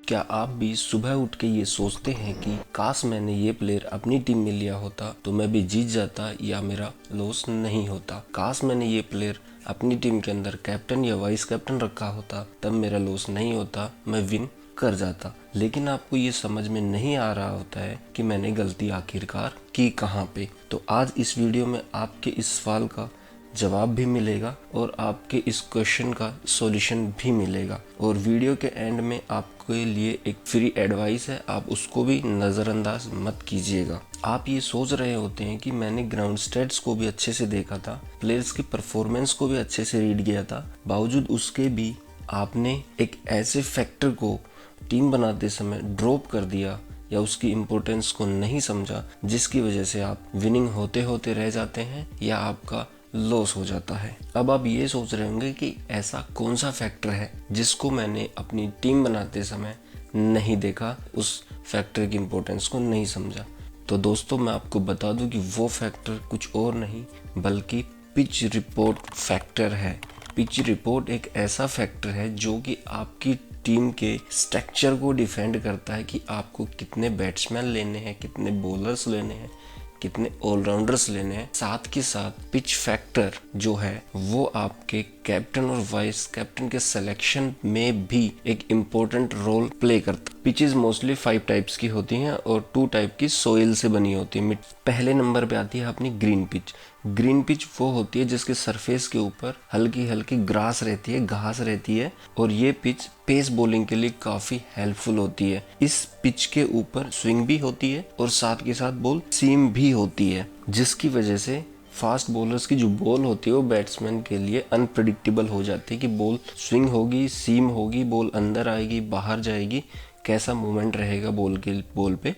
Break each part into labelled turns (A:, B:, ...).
A: क्या आप भी सुबह उठ के ये सोचते हैं कि काश मैंने ये प्लेयर अपनी टीम में लिया होता तो मैं भी जीत जाता या मेरा लॉस नहीं होता। काश मैंने ये प्लेयर अपनी टीम के अंदर कैप्टन या वाइस कैप्टन रखा होता तब मेरा लॉस नहीं होता, मैं विन कर जाता। लेकिन आपको ये समझ में नहीं आ रहा होता है कि मैंने गलती आखिरकार की कहाँ पे। तो आज इस वीडियो में आपके इस सवाल का जवाब भी मिलेगा और आपके इस क्वेश्चन का सॉल्यूशन भी मिलेगा। और वीडियो के एंड में आपके लिए एक फ्री एडवाइस है, आप उसको भी नज़रअंदाज मत कीजिएगा। आप ये सोच रहे होते हैं कि मैंने ग्राउंड स्टेट्स को भी अच्छे से देखा था, प्लेयर्स की परफॉर्मेंस को भी अच्छे से रीड किया था, बावजूद उसके भी आपने एक ऐसे फैक्टर को टीम बनाते समय ड्रॉप कर दिया या उसकी इम्पोर्टेंस को नहीं समझा, जिसकी वजह से आप विनिंग होते होते रह जाते हैं या आपका लॉस हो जाता है। अब आप ये सोच रहे होंगे कि ऐसा कौन सा फैक्टर है जिसको मैंने अपनी टीम बनाते समय नहीं देखा, उस फैक्टर की इम्पोर्टेंस को नहीं समझा। तो दोस्तों, मैं आपको बता दूं कि वो फैक्टर कुछ और नहीं बल्कि पिच रिपोर्ट फैक्टर है। पिच रिपोर्ट एक ऐसा फैक्टर है जो कि आपकी टीम के स्ट्रक्चर को डिफेंड करता है कि आपको कितने बैट्समैन लेने हैं, कितने बॉलर्स लेने हैं, कितने ऑलराउंडर्स लेने हैं। साथ के साथ पिच फैक्टर जो है वो आपके कैप्टन और वाइस कैप्टन के सिलेक्शन में भी एक इम्पोर्टेंट रोल प्ले करता है। पिचेस मोस्टली 5 टाइप्स की होती हैं और 2 टाइप की सोइल से बनी होती है। पहले नंबर पे आती है अपनी ग्रीन पिच। ग्रीन पिच वो होती है जिसके सरफेस के ऊपर हल्की हल्की ग्रास रहती है, घास रहती है, और ये पिच पेस बॉलिंग के लिए काफी हेल्पफुल होती है। इस पिच के ऊपर स्विंग भी होती है और साथ के साथ बॉल सीम भी होती है, जिसकी वजह से फास्ट बॉलर्स की जो बॉल होती है वो बैट्समैन के लिए अनप्रेडिक्टेबल हो जाती है कि बॉल स्विंग होगी, सीम होगी, बॉल अंदर आएगी, बाहर जाएगी, कैसा मूवमेंट रहेगा बॉल पे।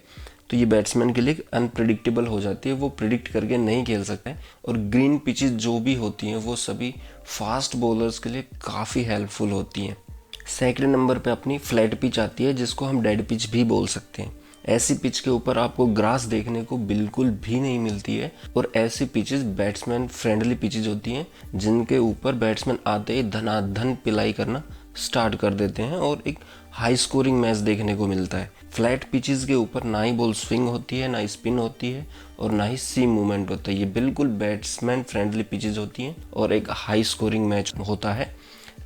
A: तो ये बैट्समैन के लिए अनप्रेडिक्टेबल हो जाती है, वो प्रिडिक्ट करके नहीं खेल सकता है। और ग्रीन पिचेस जो भी होती हैं वो सभी फास्ट बॉलर्स के लिए काफ़ी हेल्पफुल होती हैं। सेकंड नंबर पे अपनी फ्लैट पिच आती है जिसको हम डेड पिच भी बोल सकते हैं। ऐसी पिच के ऊपर आपको ग्रास देखने को बिल्कुल भी नहीं मिलती है और ऐसी पिचेस बैट्समैन फ्रेंडली पिचेस होती हैं जिनके ऊपर बैट्समैन आते ही धनाधन पिलाई करना स्टार्ट कर देते हैं और एक हाई स्कोरिंग मैच देखने को मिलता है। फ्लैट पिचेस के ऊपर ना ही बॉल स्विंग होती है, ना ही स्पिन होती है और ना ही सीम मूवमेंट होता है। ये बिल्कुल बैट्समैन फ्रेंडली पिचेस होती हैं और एक हाई स्कोरिंग मैच होता है।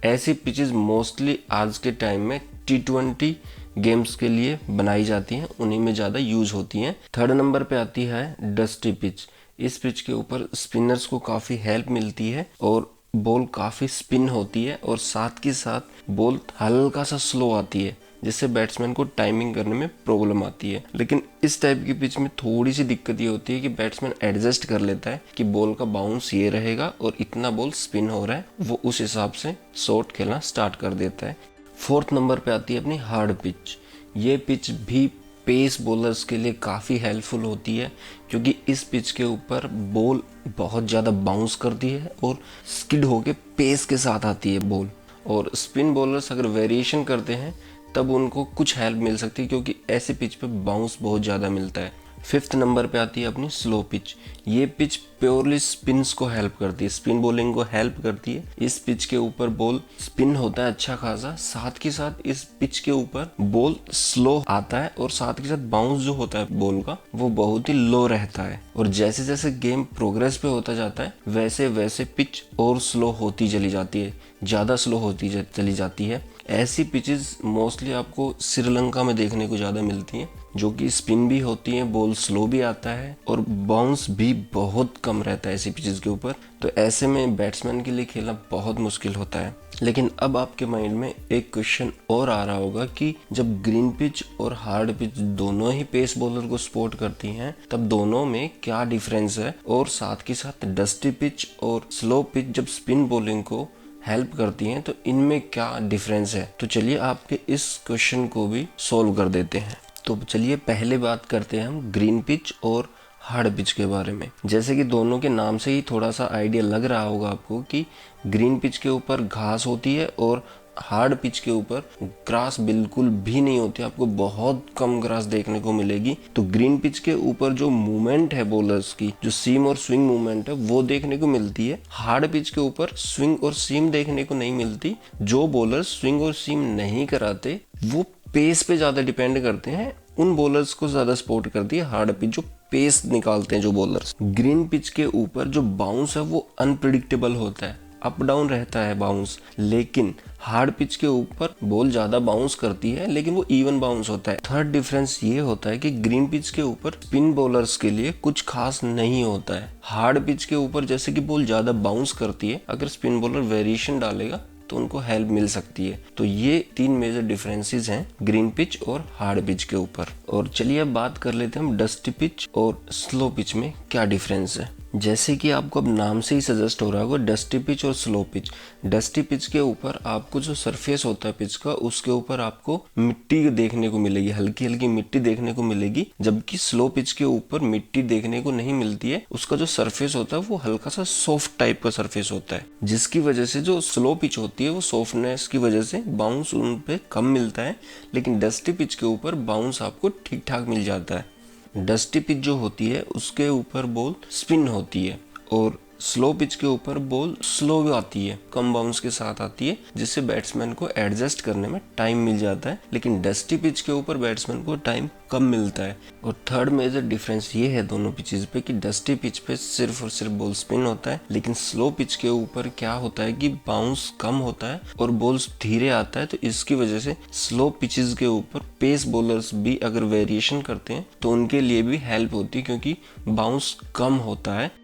A: ऐसी पिचेस मोस्टली आज के टाइम में T20 गेम्स के लिए बनाई जाती हैं, उन्हीं में ज़्यादा यूज होती हैं। थर्ड नंबर पे आती है डस्टी पिच। इस पिच के ऊपर स्पिनर्स को काफ़ी हेल्प मिलती है और बॉल काफ़ी स्पिन होती है और साथ के साथ बॉल हल्का सा स्लो आती है, जिससे बैट्समैन को टाइमिंग करने में प्रॉब्लम आती है। लेकिन इस टाइप की पिच में थोड़ी सी दिक्कत ये होती है कि बैट्समैन एडजस्ट कर लेता है कि बॉल का बाउंस ये रहेगा और इतना बॉल स्पिन हो रहा है, वो उस हिसाब से शॉट खेलना स्टार्ट कर देता है। फोर्थ नंबर पे आती है अपनी हार्ड पिच। ये पिच भी पेस बॉलर्स के लिए काफ़ी हेल्पफुल होती है क्योंकि इस पिच के ऊपर बॉल बहुत ज़्यादा बाउंस करती है और स्किड होके पेस के साथ आती है बॉल। और स्पिन बॉलर्स अगर वेरिएशन करते हैं तब उनको कुछ हेल्प मिल सकती है क्योंकि ऐसे पिच पे बाउंस बहुत ज़्यादा मिलता है। फिफ्थ नंबर पे आती है अपनी स्लो पिच। ये पिच प्योरली स्पिन्स को हेल्प करती है, स्पिन बॉलिंग को हेल्प करती है। इस पिच के ऊपर बॉल स्पिन होता है अच्छा खासा, साथ के साथ इस पिच के ऊपर बॉल स्लो आता है और साथ के साथ बाउंस जो होता है बॉल का वो बहुत ही लो रहता है। और जैसे जैसे गेम प्रोग्रेस पे होता जाता है वैसे वैसे पिच और स्लो होती चली जाती है, ज़्यादा स्लो होती चली जाती है। ऐसी पिचेस मोस्टली आपको श्रीलंका में देखने को ज़्यादा मिलती हैं, जो कि स्पिन भी होती है, बॉल स्लो भी आता है और बाउंस भी बहुत कम रहता है ऐसी पिचेस के ऊपर। तो ऐसे में बैट्समैन के लिए खेलना बहुत मुश्किल होता है। लेकिन अब आपके माइंड में एक क्वेश्चन और आ रहा होगा कि जब ग्रीन पिच और हार्ड पिच दोनों ही पेस बॉलर को सपोर्ट करती हैं तब दोनों में क्या डिफरेंस है, और साथ के साथ डस्टी पिच और स्लो पिच जब स्पिन बॉलिंग को हेल्प करती हैं तो इनमें क्या डिफरेंस है। तो चलिए आपके इस क्वेश्चन को भी सॉल्व कर देते हैं। तो चलिए पहले बात करते हैं हम ग्रीन पिच और हार्ड पिच के बारे में। जैसे कि दोनों के नाम से ही थोड़ा सा आइडिया लग रहा होगा आपको कि ग्रीन पिच के ऊपर घास होती है और हार्ड पिच के ऊपर ग्रास बिल्कुल भी नहीं होती, आपको बहुत कम ग्रास देखने को मिलेगी। तो ग्रीन पिच के ऊपर जो मूवमेंट है बॉलर्स की, जो सीम और स्विंग मूवमेंट है वो देखने को मिलती है। हार्ड पिच के ऊपर स्विंग और सीम देखने को नहीं मिलती। जो बॉलर स्विंग और सीम नहीं कराते वो पेस पे ज़्यादा डिपेंड करते हैं, उन बॉलर्स को ज़्यादा सपोर्ट करती है हार्ड पिच, जो पेस निकालते हैं जो बॉलर्स। ग्रीन पिच के ऊपर जो बाउंस है वो अनप्रिडिक्टेबल होता है, अप डाउन रहता है बाउंस, लेकिन हार्ड पिच के ऊपर बॉल ज़्यादा बाउंस करती है लेकिन वो इवन बाउंस होता है। थर्ड डिफरेंस ये होता है कि ग्रीन पिच के ऊपर स्पिन बॉलर्स के लिए कुछ खास नहीं होता है। हार्ड पिच के ऊपर जैसे कि बॉल ज़्यादा बाउंस करती है, अगर स्पिन बॉलर वेरिएशन डालेगा तो उनको हेल्प मिल सकती है। तो ये 3 मेजर डिफरेंसेस हैं ग्रीन पिच और हार्ड पिच के ऊपर। और चलिए अब बात कर लेते हैं हम डस्टी पिच और स्लो पिच में क्या डिफरेंस है। जैसे कि आपको अब नाम से ही सजेस्ट हो रहा होगा, डस्टी पिच और स्लो पिच। डस्टी पिच के ऊपर आपको जो सरफेस होता है पिच का, उसके ऊपर आपको मिट्टी देखने को मिलेगी, हल्की हल्की मिट्टी देखने को मिलेगी, जबकि स्लो पिच के ऊपर मिट्टी देखने को नहीं मिलती है। उसका जो सरफेस होता है वो हल्का सा सॉफ्ट टाइप का सरफेस होता है, जिसकी वजह से जो स्लो पिच होती है वो सॉफ्टनेस की वजह से बाउंस उन पे कम मिलता है, लेकिन डस्टी पिच के ऊपर बाउंस आपको ठीक ठाक मिल जाता है। डस्टी पिच जो होती है उसके ऊपर बॉल स्पिन होती है और स्लो पिच के ऊपर बॉल स्लो आती है, कम बाउंस के साथ आती है, जिससे बैट्समैन को एडजस्ट करने में टाइम मिल जाता है। लेकिन डस्टी पिच के ऊपर बैट्समैन को टाइम कम मिलता है। और थर्ड मेजर डिफरेंस ये है दोनों पिचेस पे कि डस्टी पिच पे सिर्फ और सिर्फ बॉल स्पिन होता है, लेकिन स्लो पिच के ऊपर क्या होता है कि बाउंस कम होता है और बॉल धीरे आता है। तो इसकी वजह से स्लो पिचेस के ऊपर पेस बॉलर्स भी अगर वेरिएशन करते हैं तो उनके लिए भी हेल्प होती है, क्योंकि बाउंस कम होता है।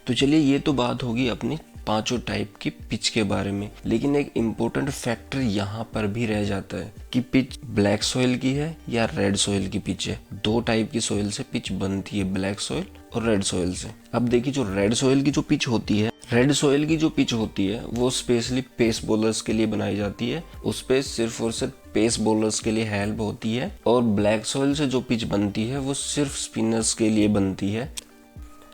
A: तो चलिए ये तो बात होगी अपनी पांचों टाइप की पिच के बारे में, लेकिन एक इम्पोर्टेंट फैक्टर यहाँ पर भी रह जाता है कि पिच ब्लैक सॉइल की है या रेड सॉइल की पिच है। 2 टाइप की सॉइल से पिच बनती है, ब्लैक सॉइल और रेड सॉइल से। अब देखिए जो रेड सॉइल की जो पिच होती है, रेड सॉइल की जो पिच होती है वो स्पेशली पेस बॉलर्स के लिए बनाई जाती है, उस पे सिर्फ और सिर्फ पेस बॉलर्स के लिए हेल्प होती है। और ब्लैक सॉइल से जो पिच बनती है वो सिर्फ स्पिनर्स के लिए बनती है।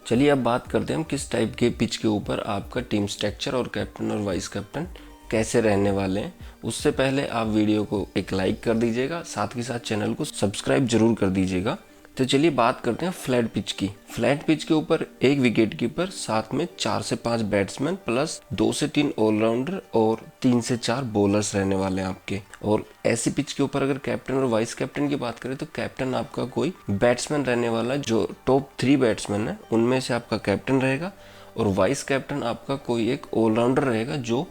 A: चलिए अब बात करते हैं हम किस टाइप के पिच के ऊपर आपका टीम स्ट्रक्चर और कैप्टन और वाइस कैप्टन कैसे रहने वाले हैं। उससे पहले आप वीडियो को एक लाइक कर दीजिएगा, साथ ही साथ चैनल को सब्सक्राइब जरूर कर दीजिएगा। तो चलिए बात करते हैं फ्लैट पिच की। फ्लैट पिच के ऊपर 1 विकेट कीपर, साथ में 4 से 5 बैट्समैन प्लस 2 से 3 ऑलराउंडर और 3 से 4 बॉलर्स रहने वाले हैं आपके। और ऐसी पिच के ऊपर अगर कैप्टन और वाइस कैप्टन की बात करें तो कैप्टन आपका कोई बैट्समैन रहने वाला, जो टॉप 3 बैट्समैन है उनमें से आपका कैप्टन रहेगा, और वाइस कैप्टन आपका कोई एक ऑलराउंडर रहेगा जो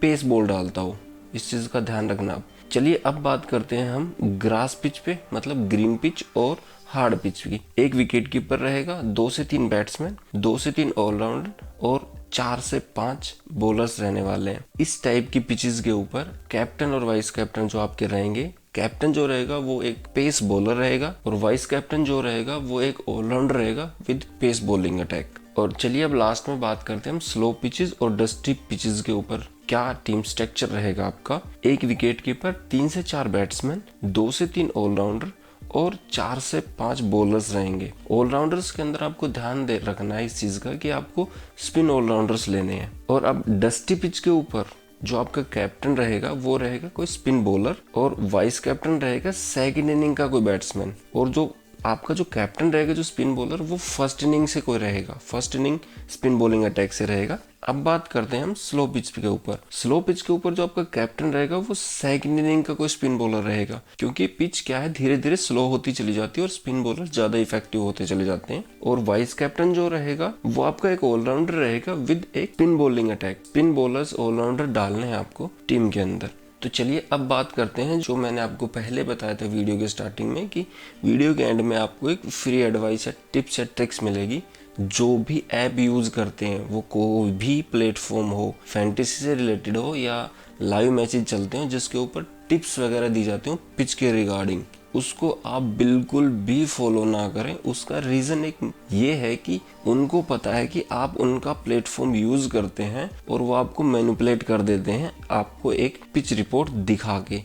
A: पेस बॉल डालता हो। इस चीज़ का ध्यान रखना आप। चलिए अब बात करते हैं हम ग्रास पिच पे, मतलब ग्रीन पिच और हार्ड पिच की। 1 विकेट कीपर रहेगा, 2 से 3 बैट्समैन, 2 से 3 ऑलराउंडर और 4 से 5 बॉलर्स रहने वाले हैं। इस टाइप की पिचेस के ऊपर कैप्टन और वाइस कैप्टन जो आपके रहेंगे, कैप्टन जो रहेगा वो एक पेस बॉलर रहेगा और वाइस कैप्टन जो रहेगा वो एक ऑलराउंडर रहेगा विद पेस बॉलिंग अटैक। और चलिए अब लास्ट में बात करते हैं हम स्लो पिचेस और डस्टी पिचेस के ऊपर क्या टीम स्ट्रक्चर रहेगा आपका। 1 विकेट कीपर, 3 से 4 बैट्समैन, 2 से 3 ऑलराउंडर और 4 से 5 बॉलर्स रहेंगे। ऑलराउंडर्स के अंदर आपको ध्यान दे रखना है इस चीज का कि आपको स्पिन ऑलराउंडर्स लेने हैं। और अब डस्टी पिच के ऊपर जो आपका कैप्टन रहेगा वो रहेगा कोई स्पिन बॉलर और वाइस कैप्टन रहेगा सेकंड इनिंग का कोई बैट्समैन, और जो आपका जो कैप्टन रहेगा जो स्पिन बॉलर वो फर्स्ट इनिंग से कोई रहेगा, first inning spin bowling attack से रहेगा। अब बात करते हैं हम स्लो पिच के ऊपर। स्लो पिच के ऊपर जो आपका कैप्टन रहेगा वो सेकंड इनिंग का कोई स्पिन बॉलर रहेगा, क्योंकि पिच क्या है धीरे धीरे स्लो होती चली जाती है और स्पिन बॉलर ज्यादा इफेक्टिव होते चले जाते हैं। और वाइस कैप्टन जो रहेगा वो आपका एक ऑलराउंडर रहेगा विद एक spin bowling attack. Spin bowlers allrounder डालने हैं आपको टीम के अंदर। तो चलिए अब बात करते हैं जो मैंने आपको पहले बताया था वीडियो के स्टार्टिंग में, कि वीडियो के एंड में आपको एक फ्री एडवाइस या टिप्स या ट्रिक्स मिलेगी। जो भी ऐप यूज़ करते हैं वो कोई भी प्लेटफॉर्म हो, फैंटेसी से रिलेटेड हो या लाइव मैचेज चलते हो जिसके ऊपर टिप्स वगैरह दी जाती हो पिच के रिगार्डिंग, उसको आप बिल्कुल भी फॉलो ना करें। उसका रीज़न एक ये है कि उनको पता है कि आप उनका प्लेटफॉर्म यूज़ करते हैं और वो आपको मैनिपुलेट कर देते हैं आपको एक पिच रिपोर्ट दिखा के।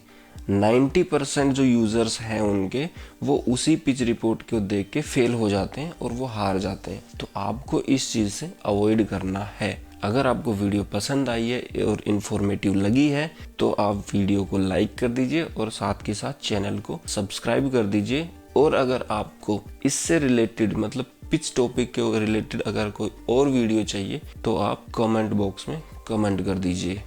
A: 90% जो यूज़र्स हैं उनके वो उसी पिच रिपोर्ट को देख के फेल हो जाते हैं और वो हार जाते हैं। तो आपको इस चीज़ से अवॉइड करना है। अगर आपको वीडियो पसंद आई है और इन्फॉर्मेटिव लगी है तो आप वीडियो को लाइक कर दीजिए और साथ के साथ चैनल को सब्सक्राइब कर दीजिए। और अगर आपको इससे रिलेटेड, मतलब पिच टॉपिक के रिलेटेड अगर कोई और वीडियो चाहिए तो आप कमेंट बॉक्स में कमेंट कर दीजिए।